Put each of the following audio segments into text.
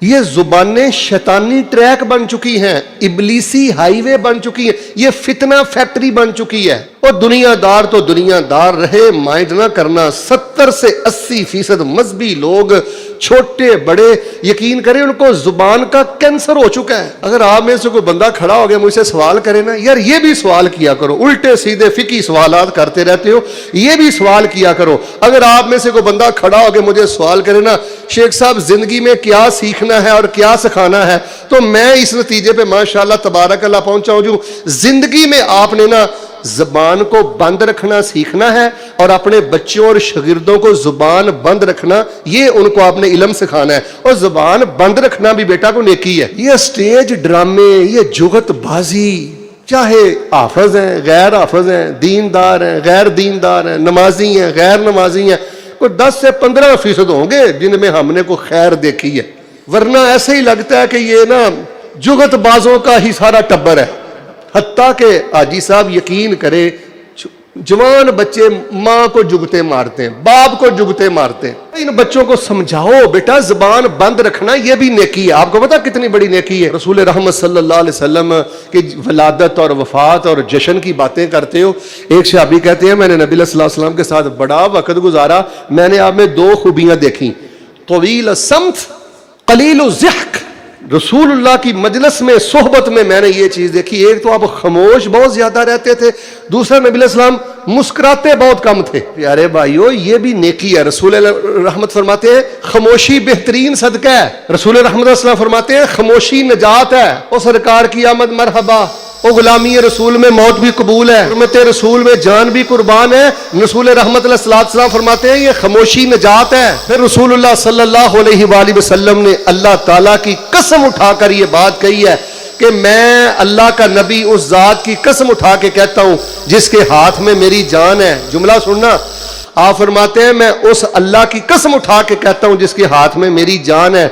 یہ زبانیں شیطانی ٹریک بن چکی ہیں, ابلیسی ہائی وے بن چکی ہیں, یہ فتنہ فیکٹری بن چکی ہے. اور دنیا دار تو دنیا دار رہے, مائنڈ نہ کرنا. 70 سے 80% مذہبی لوگ چھوٹے بڑے یقین کریں ان کو زبان کا کینسر ہو چکا ہے. اگر آپ میں سے کوئی بندہ کھڑا ہو گیا مجھ سے سوال کرے نا, یار یہ بھی سوال کیا کرو, الٹے سیدھے فقہی سوالات کرتے رہتے ہو, یہ بھی سوال کیا کرو. اگر آپ میں سے کوئی بندہ کھڑا ہو کے مجھے سوال کرے نا, شیخ صاحب زندگی میں کیا سیکھنا ہے اور کیا سکھانا ہے, تو میں اس نتیجے پہ ماشاءاللہ تبارک اللہ پہنچا ہوں جو زندگی میں آپ نے نا زبان کو بند رکھنا سیکھنا ہے, اور اپنے بچوں اور شاگردوں کو زبان بند رکھنا, یہ ان کو آپ نے علم سکھانا ہے. اور زبان بند رکھنا بھی بیٹا کو نیکی ہے. یہ سٹیج ڈرامے, یہ جگت بازی, چاہے حافظ ہیں غیر حافظ ہیں, دیندار ہیں غیر دیندار ہیں, نمازی ہیں غیر نمازی ہیں, کوئی 10 سے 15% ہوں گے جن میں ہم نے کوئی خیر دیکھی ہے. ورنہ ایسے ہی لگتا ہے کہ یہ نا جگت بازوں کا ہی سارا ٹبر ہے. حتیٰ کہ حاجی صاحب یقین کرے جوان بچے ماں کو جگتے مارتے ہیں, باپ کو جگتے مارتے ہیں. ان بچوں کو سمجھاؤ بیٹا زبان بند رکھنا یہ بھی نیکی ہے. آپ کو پتا کتنی بڑی نیکی ہے؟ رسول رحمت صلی اللہ علیہ وسلم کی ولادت اور وفات اور جشن کی باتیں کرتے ہو. ایک صحابی کہتے ہیں میں نے نبی صلی اللہ علیہ وسلم کے ساتھ بڑا وقت گزارا, میں نے آپ میں 2 خوبیاں دیکھیں, طویل السمت قلیل الضحک. رسول اللہ کی مجلس میں صحبت میں نے یہ چیز دیکھی, ایک تو آپ خاموش بہت زیادہ رہتے تھے, دوسرا نبی علیہ السلام مسکراتے بہت کم تھے. پیارے بھائیو یہ بھی نیکی ہے. رسول رحمت فرماتے ہیں خاموشی بہترین صدقہ ہے. رسول رحمت السلام فرماتے ہیں خاموشی نجات ہے. او سرکار کی آمد مرحبا, او غلامی رسول میں موت بھی قبول ہے, حرمت رسول میں جان بھی قربان ہے. رسول رحمت علیہ السلام فرماتے ہیں یہ خاموشی نجات ہے. پھر رسول اللہ صلی اللہ علیہ وآلہ وسلم نے اللہ تعالیٰ کی قسم اٹھا کر یہ بات کہی ہے کہ میں اللہ کا نبی اس ذات کی قسم اٹھا کے کہتا ہوں جس کے ہاتھ میں میری جان ہے. جملہ سننا, آپ فرماتے ہیں میں اس اللہ کی قسم اٹھا کے کہتا ہوں جس کے ہاتھ میں میری جان ہے,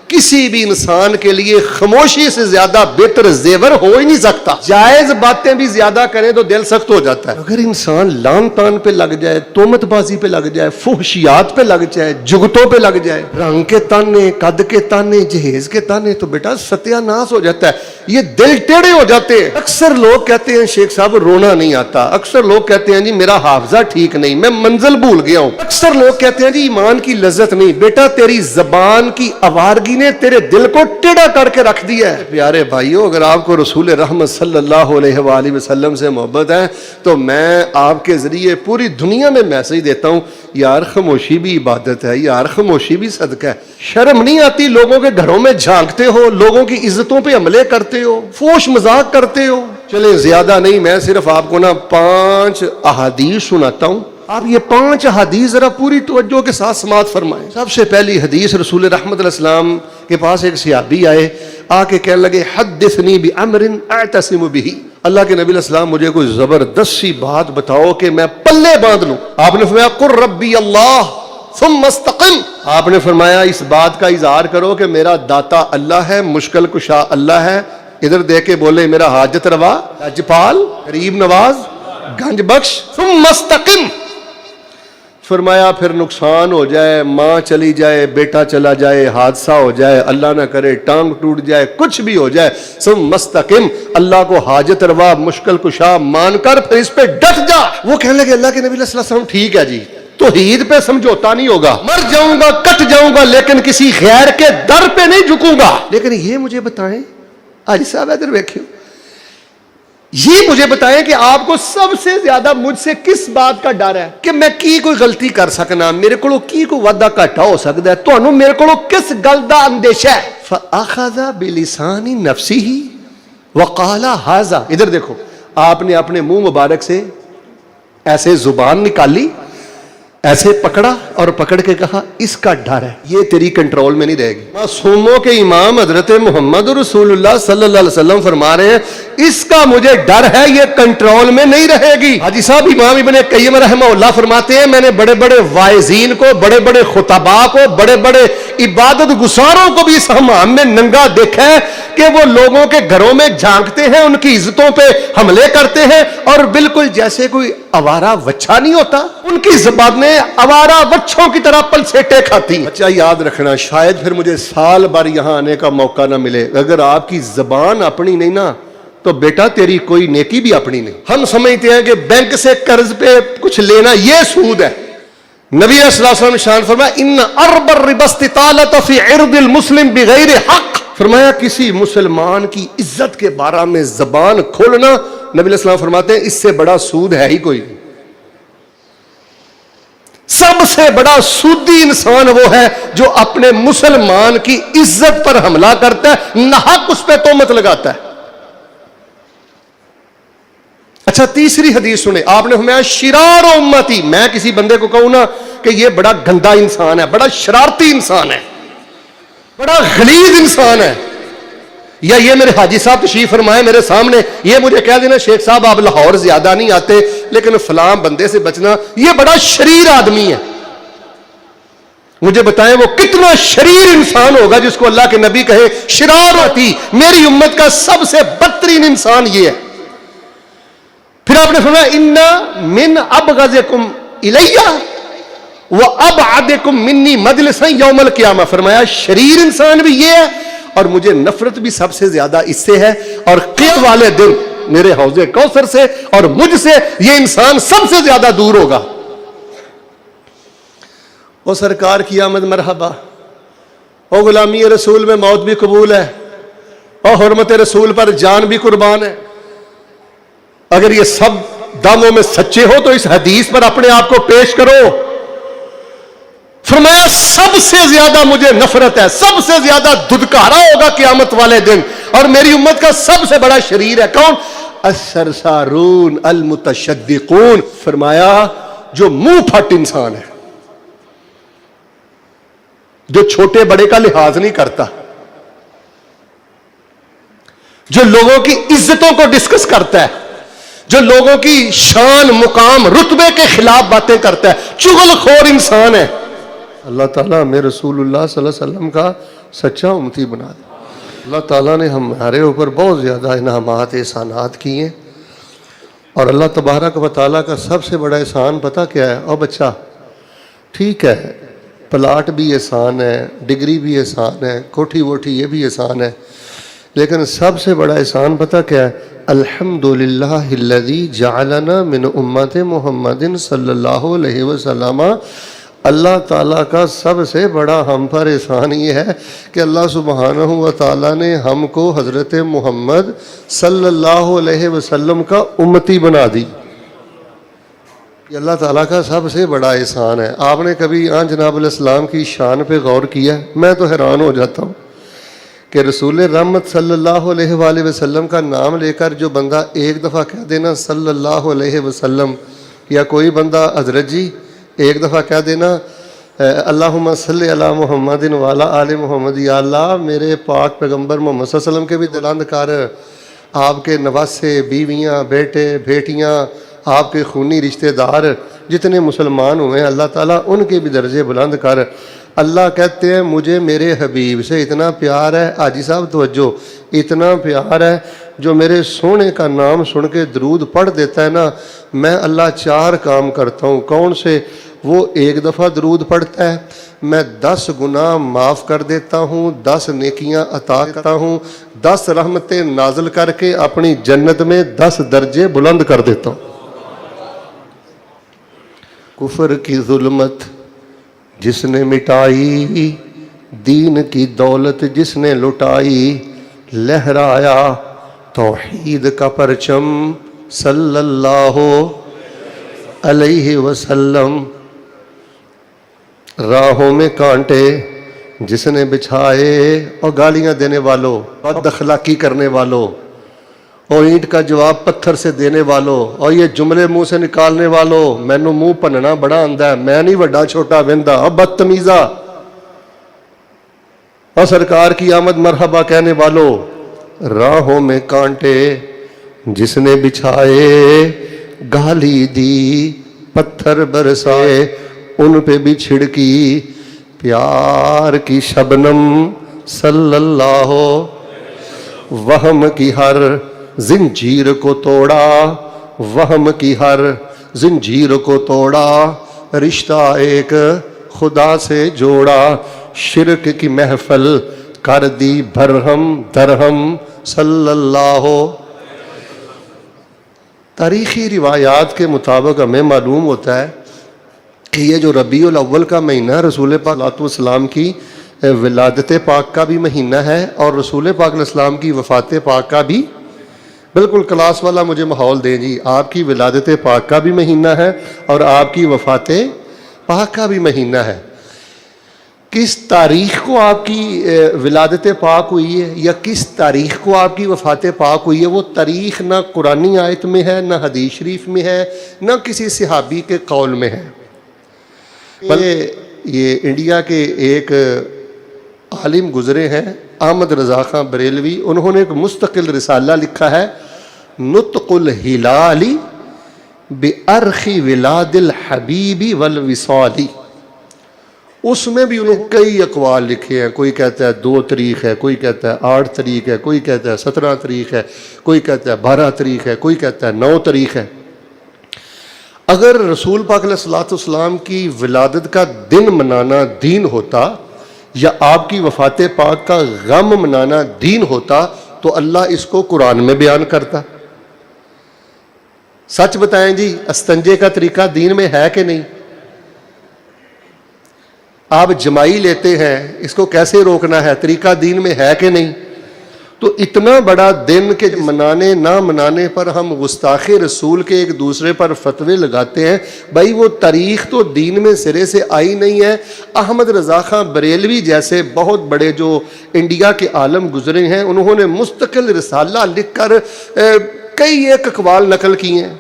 کسی بھی انسان کے لیے خاموشی سے زیادہ بہتر زیور ہو ہی نہیں سکتا. جائز باتیں بھی زیادہ کریں تو دل سخت ہو جاتا ہے. اگر انسان لان تان پہ لگ جائے, تہمت بازی پہ لگ جائے, فحشیات پہ لگ جائے, جگتوں پہ لگ جائے, رنگ کے تانے, قد کے تانے, جہیز کے تانے, تو بیٹا ستیہ ناس ہو جاتا ہے. یہ دل ٹیڑے ہو جاتے ہیں. اکثر لوگ کہتے ہیں شیخ صاحب رونا نہیں آتا. اکثر لوگ کہتے ہیں جی میرا حافظہ ٹھیک نہیں, میں منزل بھول گیا ہوں. اکثر لوگ کہتے ہیں جی ایمان کی لذت نہیں. بیٹا تیری زبان کی آوارگی نے تیرے دل کو ٹیڑھا کر کے رکھ دیا ہے. پیارے بھائیو اگر آپ کو رسول رحمت صلی اللہ علیہ وآلہ وسلم سے محبت ہے تو میں آپ کے ذریعے پوری دنیا میں میسج دیتا ہوں, یار خاموشی بھی عبادت ہے, یار خاموشی بھی صدقہ ہے. شرم نہیں آتی؟ لوگوں کے گھروں میں جھانکتے ہو, لوگوں کی عزتوں پہ حملے کرتے ہو, فوش مذاق کرتے ہو. چلیں زیادہ نہیں, میں صرف آپ کو نا 5 احادیث سناتا ہوں. آپ یہ 5 احادیث ذرا پوری توجہ کے ساتھ سماعت فرمائیں. سب سے پہلی حدیث, رسول رحمت علیہ السلام کے پاس ایک صحابی آئے, آ کے کہنے لگے حدثنی بامر اعتصم به. اللہ کے نبی علیہ السلام مجھے کوئی زبردست سی بات بتاؤ کہ میں پلے باندھ لوں. آپ نے فرمایا قل ربی اللہ ثم استقم. آپ نے فرمایا اس بات کا اظہار کرو کہ میرا داتا اللہ ہے, مشکل کشا اللہ ہے. ادھر دیکھ کے بولے میرا حاجت روا, لجپال, غریب نواز, گنج بخش. ثم استقم. فرمایا پھر نقصان ہو جائے, ماں چلی جائے, بیٹا چلا جائے, حادثہ ہو جائے, اللہ نہ کرے ٹانگ ٹوٹ جائے, کچھ بھی ہو جائے, ثم مستقم, اللہ کو حاجت روا مشکل کشا مان کر پھر اس پہ ڈٹ جا. وہ کہنے لگے اللہ کے نبی صلی اللہ علیہ وسلم ٹھیک ہے جی, توحید پہ سمجھوتا نہیں ہوگا, مر جاؤں گا کٹ جاؤں گا لیکن کسی غیر کے در پہ نہیں جھکوں گا. لیکن یہ مجھے بتائیں حاجی صاحب, ادھر دیکھیں, یہ مجھے بتائیں کہ آپ کو سب سے زیادہ مجھ سے کس بات کا ڈر ہے کہ میں کی کوئی غلطی کر سکنا, میرے کو کی کوئی وعدہ گھاٹا ہو سکتا ہے, تو میرے کو کس گل دا اندیشہ ہے؟ فاخذ بلسان نفسه وقال هذا. ادھر دیکھو, آپ نے اپنے منہ مبارک سے ایسے زبان نکالی, ایسے پکڑا اور پکڑ کے کہا اس کا ڈر ہے, یہ تیری کنٹرول میں نہیں رہے گی. معصوموں کے امام حضرت محمد رسول اللہ صلی اللہ علیہ وسلم فرما رہے ہیں اس کا مجھے ڈر ہے, یہ کنٹرول میں نہیں رہے گی. حاجی صاحب امام ابن قیم رحمہ اللہ فرماتے ہیں میں نے بڑے بڑے واعظین کو, بڑے بڑے خطباء کو, بڑے بڑے عبادت گزاروں کو بھی اس حمام میں ننگا دیکھا ہے کہ وہ لوگوں کے گھروں میں جھانکتے ہیں, ان کی عزتوں پہ حملے کرتے ہیں, اور بالکل جیسے کوئی آوارہ بچہ نہیں ہوتا ان کی زبانیں آوارہ بچوں کی طرح پلسیٹے کھاتی ہیں۔ بچہ یاد رکھنا، شاید پھر مجھے سال بھر یہاں آنے کا موقع نہ ملے، اگر آپ کی زبان اپنی نہیں نا تو بیٹا تیری کوئی نیکی بھی اپنی نہیں۔ ہم سمجھتے ہیں کہ بینک سے قرض پہ کچھ لینا یہ سود ہے۔ نبی صلی اللہ علیہ وسلم نے شان فرمایا ان ارب الربا استطالۃ فی عرض المسلم بغیر حق، فرمایا کسی مسلمان کی عزت کے بارے میں زبان کھولنا، نبی علیہ السلام فرماتے ہیں اس سے بڑا سود ہے ہی کوئی نہیں۔ سب سے بڑا سودی انسان وہ ہے جو اپنے مسلمان کی عزت پر حملہ کرتا ہے، ناحق اس پہ تہمت لگاتا ہے۔ اچھا تیسری حدیث سنیں، آپ نے فرمایا شرار امتی، میں کسی بندے کو کہوں نا کہ یہ بڑا گندا انسان ہے، بڑا شرارتی انسان ہے، بڑا غلیظ انسان ہے، یا یہ میرے حاجی صاحب تشریف فرمائے میرے سامنے، یہ مجھے کہہ دینا شیخ صاحب آپ لاہور زیادہ نہیں آتے لیکن فلاں بندے سے بچنا، یہ بڑا شریر آدمی ہے، مجھے بتائیں وہ کتنا شریر انسان ہوگا جس کو اللہ کے نبی کہے شرار ہوتی، میری امت کا سب سے بدترین انسان یہ ہے۔ پھر آپ نے فرمایا ان من ابغضکم الیہ وابعدکم منی مجلسا یوم القیامہ، فرمایا شریر انسان بھی یہ ہے اور مجھے نفرت بھی سب سے زیادہ اس سے ہے، اور قیامت والے دن میرے حوض کوثر سے اور مجھ سے یہ انسان سب سے زیادہ دور ہوگا۔ او سرکار کی آمد مرحبا، او غلامی رسول میں موت بھی قبول ہے، او حرمت رسول پر جان بھی قربان ہے۔ اگر یہ سب داموں میں سچے ہو تو اس حدیث پر اپنے آپ کو پیش کرو۔ فرمایا سب سے زیادہ مجھے نفرت ہے، سب سے زیادہ دھدکارا ہوگا قیامت والے دن، اور میری امت کا سب سے بڑا شریر ہے کون؟ السرسارون المتشدقون، فرمایا جو منہ پھٹ انسان ہے، جو چھوٹے بڑے کا لحاظ نہیں کرتا، جو لوگوں کی عزتوں کو ڈسکس کرتا ہے، جو لوگوں کی شان مقام رتبے کے خلاف باتیں کرتا ہے، چغل خور انسان ہے۔ اللہ تعالیٰ ہمیں رسول اللہ صلی اللہ علیہ وسلم کا سچا امتی بنا دے۔ اللہ تعالیٰ نے ہمارے اوپر بہت زیادہ انعامات احسانات کیے ہیں، اور اللہ تبارک و تعالیٰ کا سب سے بڑا احسان پتہ کیا ہے؟ اور بچہ ٹھیک ہے پلاٹ بھی احسان ہے، ڈگری بھی احسان ہے، کوٹھی ووٹھی یہ بھی احسان ہے، لیکن سب سے بڑا احسان پتہ کیا ہے؟ الحمدللہ الذی جعلنا من امت محمد صلی اللہ علیہ وسلم، اللہ تعالیٰ کا سب سے بڑا ہم پر احسان یہ ہے کہ اللہ سبحانہ و تعالیٰ نے ہم کو حضرت محمد صلی اللہ علیہ وسلم کا امتی بنا دی۔ یہ اللہ تعالیٰ کا سب سے بڑا احسان ہے۔ آپ نے کبھی جناب علیہ السلام کی شان پہ غور کیا ہے؟ میں تو حیران ہو جاتا ہوں کہ رسول رحمت صلی اللہ علیہ وآلہ وسلم کا نام لے کر جو بندہ ایک دفعہ کہہ دینا صلی اللہ علیہ وسلم، یا کوئی بندہ حضرت جی ایک دفعہ کہہ دینا اللہم صلی علی محمد وعلی آل محمد، یا اللہ میرے پاک پیغمبر محمد صلی اللہ علیہ وسلم کے بھی بلند کر، آپ کے نواسے، بیویاں، بیٹے، بیٹیاں، آپ کے خونی رشتہ دار جتنے مسلمان ہوئے ہیں اللہ تعالیٰ ان کے بھی درجے بلند کر۔ اللہ کہتے ہیں مجھے میرے حبیب سے اتنا پیار ہے، حاجی صاحب توجہ، اتنا پیار ہے جو میرے سونے کا نام سن کے درود پڑھ دیتا ہے نا، میں اللہ 4 کام کرتا ہوں۔ کون سے؟ وہ ایک دفعہ درود پڑھتا ہے، میں 10 گناہ معاف کر دیتا ہوں، 10 نیکیاں عطا کرتا ہوں، 10 رحمتیں نازل کر کے اپنی جنت میں 10 درجے بلند کر دیتا ہوں۔ کفر کی ظلمت جس نے مٹائی، دین کی دولت جس نے لٹائی، لہرایا توحید کا پرچم صلی اللہ علیہ وسلم، راہوں میں کانٹے جس نے بچھائے، اور گالیاں دینے والوں، بد اخلاقی کرنے والوں، اور اینٹ کا جواب پتھر سے دینے والوں، اور یہ جملے منہ سے نکالنے والوں، مینوں منہ پننا بڑا آندا ہے، میں نہیں بڑا چھوٹا ویندا، اور بدتمیزا، اور سرکار کی آمد مرحبا کہنے والوں، راہوں میں کانٹے جس نے بچھائے، گالی دی پتھر برسائے، ان پہ بھی چھڑکی پیار کی شبنم صلی اللہ، وہم کی ہر زنجیر کو توڑا، وہم کی ہر زنجیر کو توڑا، رشتہ ایک خدا سے جوڑا، شرک کی محفل کر دی بھرہم درہم صلی اللہ۔ تاریخی روایات کے مطابق ہمیں معلوم ہوتا ہے کہ یہ جو ربیع الاول کا مہینہ رسول پاک علیہ السلام کی ولادت پاک کا بھی مہینہ ہے، اور رسول پاک علیہ السلام کی وفات پاک کا بھی، بالکل کلاس والا مجھے ماحول دیں جی، آپ کی ولادت پاک کا بھی مہینہ ہے اور آپ کی وفات پاک کا بھی مہینہ ہے۔ کس تاریخ کو آپ کی ولادت پاک ہوئی ہے یا کس تاریخ کو آپ کی وفات پاک ہوئی ہے، وہ تاریخ نہ قرآنی آیت میں ہے، نہ حدیث شریف میں ہے، نہ کسی صحابی کے قول میں ہے۔ یہ انڈیا کے ایک عالم گزرے ہیں احمد رضا خان بریلوی، انہوں نے ایک مستقل رسالہ لکھا ہے نطق الہلال بأرخ ولاد الحبیب والوصال۔ اس میں بھی انہوں نے کئی اقوال لکھے ہیں، کوئی کہتا ہے 2 تاریخ ہے، کوئی کہتا ہے 8 تاریخ ہے، کوئی کہتا ہے 17 تاریخ ہے، کوئی کہتا ہے 12 تاریخ ہے، کوئی کہتا ہے 9 تاریخ ہے۔ اگر رسول پاک علیہ الصلوۃ والسلام کی ولادت کا دن منانا دین ہوتا یا آپ کی وفات پاک کا غم منانا دین ہوتا تو اللہ اس کو قرآن میں بیان کرتا۔ سچ بتائیں جی، استنجے کا طریقہ دین میں ہے کہ نہیں؟ آپ جمائی لیتے ہیں، اس کو کیسے روکنا ہے، طریقہ دین میں ہے کہ نہیں؟ تو اتنا بڑا دن کہ منانے نہ منانے پر ہم گستاخ رسول کے ایک دوسرے پر فتوے لگاتے ہیں، بھائی وہ تاریخ تو دین میں سرے سے آئی نہیں ہے۔ احمد رضا خان بریلوی جیسے بہت بڑے جو انڈیا کے عالم گزرے ہیں، انہوں نے مستقل رسالہ لکھ کر کئی ایک اقوال نقل کیے ہیں۔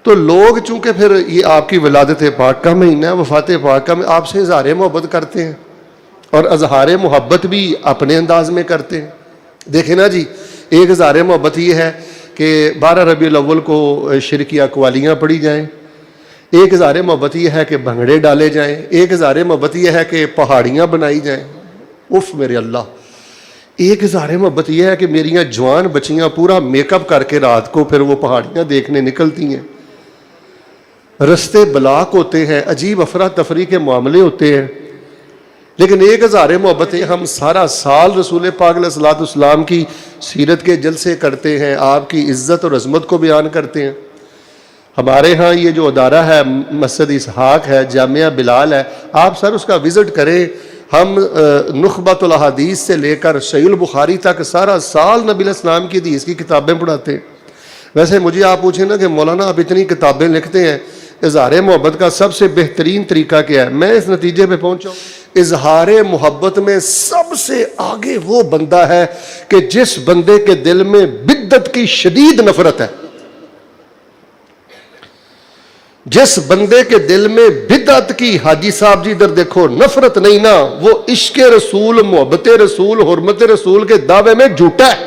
تو لوگ چونکہ پھر یہ آپ کی ولادت پاک کا مہینہ ہے، وفات پاک کا، آپ سے اظہار محبت کرتے ہیں اور اظہار محبت بھی اپنے انداز میں کرتے ہیں۔ دیکھیں نا جی، ایک اظہار محبت یہ ہے کہ 12 ربیع الاول کو شرکیہ قوالیاں پڑھی جائیں، ایک اظہار محبت یہ ہے کہ بھنگڑے ڈالے جائیں، ایک اظہار محبت یہ ہے کہ پہاڑیاں بنائی جائیں۔ اف میرے اللہ! ایک اظہار محبت یہ ہے کہ میریاں جوان بچیاں پورا میک اپ کر کے رات کو پھر وہ پہاڑیاں دیکھنے نکلتی ہیں، رستے بلاک ہوتے ہیں، عجیب افراتفری کے معاملے ہوتے ہیں۔ لیکن ایک اظہار محبت ہے، ہم سارا سال رسول پاک علیہ الصلوۃ والسلام کی سیرت کے جلسے کرتے ہیں، آپ کی عزت اور عظمت کو بیان کرتے ہیں۔ ہمارے ہاں یہ جو ادارہ ہے مسجد اسحاق ہے، جامعہ بلال ہے، آپ سر اس کا وزٹ کریں۔ ہم نخبۃ الاحادیث سے لے کر صحیح البخاری تک سارا سال نبی علیہ السلام کی حدیث کی کتابیں پڑھاتے ہیں۔ ویسے مجھے آپ پوچھیں نا کہ مولانا آپ اتنی کتابیں لکھتے ہیں، اظہار محبت کا سب سے بہترین طریقہ کیا ہے؟ میں اس نتیجے پہ پہنچا ہوں، اظہار محبت میں سب سے آگے وہ بندہ ہے کہ جس بندے کے دل میں بدعت کی شدید نفرت ہے، جس بندے کے دل میں بدعت کی، حاجی صاحب جی ادھر دیکھو، نفرت نہیں نا، وہ عشق رسول، محبت رسول، حرمت رسول کے دعوے میں جھوٹا ہے۔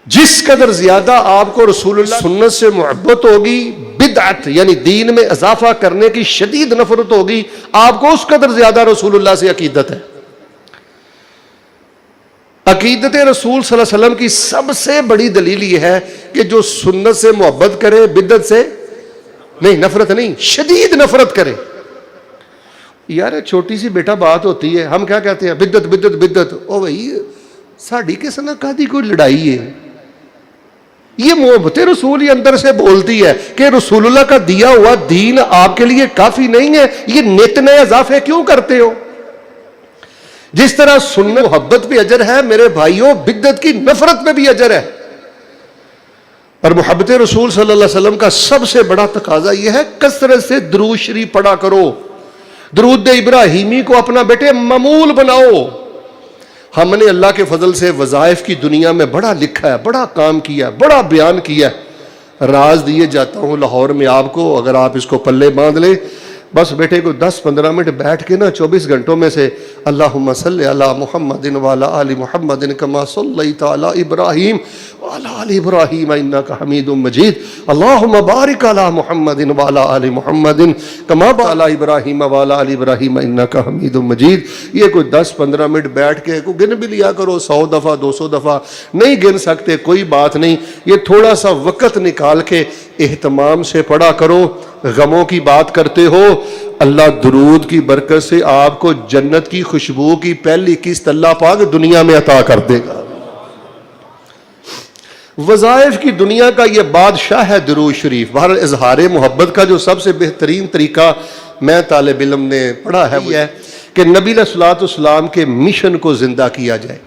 جس قدر زیادہ آپ کو رسول اللہ سنت سے محبت ہوگی، بدعت یعنی دین میں اضافہ کرنے کی شدید نفرت ہوگی، آپ کو اس قدر زیادہ رسول اللہ سے عقیدت ہے۔ عقیدت رسول صلی اللہ علیہ وسلم کی سب سے بڑی دلیل یہ ہے کہ جو سنت سے محبت کرے، بدعت سے نہیں، نفرت نہیں، شدید نفرت کرے۔ یار چھوٹی سی بیٹا بات ہوتی ہے، ہم کیا کہتے ہیں؟ بدعت بدعت بدعت۔ او بھائی ساڑی کس نہ کہتی کوئی لڑائی ہے، یہ محبت رسول ہی اندر سے بولتی ہے کہ رسول اللہ کا دیا ہوا دین آپ کے لیے کافی نہیں ہے، یہ نت نئے اضافے کیوں کرتے ہو؟ جس طرح سنت محبت بھی اجر ہے میرے بھائیوں، بدعت کی نفرت میں بھی اجر ہے۔ اور محبت رسول صلی اللہ علیہ وسلم کا سب سے بڑا تقاضا یہ ہے کثرت سے درود شریف پڑھا کرو، درود ابراہیمی کو اپنا بیٹے معمول بناؤ۔ ہم نے اللہ کے فضل سے وظائف کی دنیا میں بڑا لکھا ہے، بڑا کام کیا ہے، بڑا بیان کیا ہے۔ راز دیے جاتا ہوں لاہور میں آپ کو، اگر آپ اس کو پلے باندھ لیں، بس بیٹے کو 10-15 منٹ بیٹھ کے نا 24 گھنٹوں میں سے اللہم صلی علی محمد وعلی آل محمد کما صلیت علی ابراہیم وعلی آل ابراہیم انک حمید مجید اللہم بارک علی محمد وعلی آل محمد کما بارکت علی ابراہیم وعلی آل ابراہیم انک حمید مجید. یہ کوئی 10-15 منٹ بیٹھ کے کوئی گن بھی لیا کرو، 100 دفعہ 200 دفعہ. نہیں گن سکتے کوئی بات نہیں، یہ تھوڑا سا وقت نکال کے اہتمام سے پڑھا کرو. غموں کی بات کرتے ہو، اللہ درود کی برکت سے آپ کو جنت کی خوشبو کی پہلی قسط اللہ پاک دنیا میں عطا کر دے گا. وظائف کی دنیا کا یہ بادشاہ ہے درود شریف. بہرحال اظہار محبت کا جو سب سے بہترین طریقہ میں طالب علم نے پڑھا ہے وہ یہ ہے کہ نبی علیہ الصلوۃ والسلام کے مشن کو زندہ کیا جائے.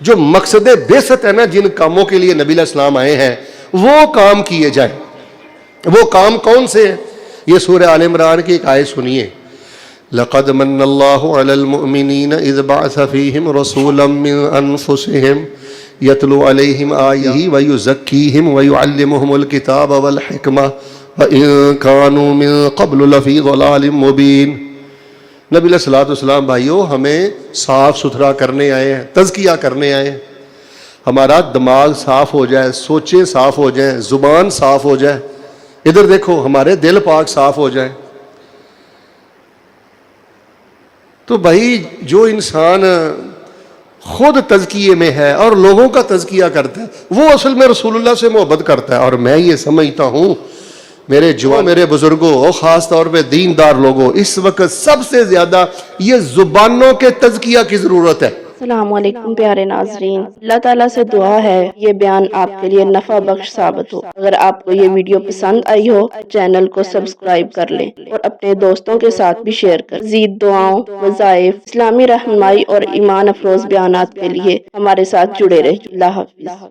جو مقصد بعثت ہے نا، جن کاموں کے لیے نبی علیہ السلام آئے ہیں وہ کام کیے جائیں. وہ کام کون سے ہیں؟ یہ سورہ آل عمران کی ایک آیت سنیے. لقد من اللہ علی المؤمنین اذ بعث فیہم رسولا من انفسہم یتلو علیہم آیہ ویزکیہم ویعلمہم الکتاب والحکمہ وَإِن كَانُوا مِن قَبْلُ لَفِي ضَلَالٍ مُبِينٍ. نبی علیہ الصلوۃ والسلام بھائیو ہمیں صاف ستھرا کرنے آئے ہیں، تزکیہ کرنے آئے ہیں. ہمارا دماغ صاف ہو جائے، سوچیں صاف ہو جائیں، زبان صاف ہو جائے. ادھر دیکھو ہمارے دل پاک صاف ہو جائیں. تو بھائی جو انسان خود تزکیے میں ہے اور لوگوں کا تزکیہ کرتا ہے وہ اصل میں رسول اللہ سے محبت کرتا ہے. اور میں یہ سمجھتا ہوں میرے میرے بزرگوں اور خاص طور پہ دیندار لوگوں، اس وقت سب سے زیادہ یہ زبانوں کے تزکیہ کی ضرورت ہے. السلام علیکم پیارے ناظرین، اللہ تعالیٰ سے دعا ہے یہ بیان آپ کے لیے نفع بخش ثابت ہو. اگر آپ کو یہ ویڈیو پسند آئی ہو چینل کو سبسکرائب کر لیں اور اپنے دوستوں کے ساتھ بھی شیئر کر. مزید دعاؤں، وظائف، اسلامی رہنمائی اور ایمان افروز بیانات کے لیے ہمارے ساتھ جڑے رہیں. اللہ حافظ.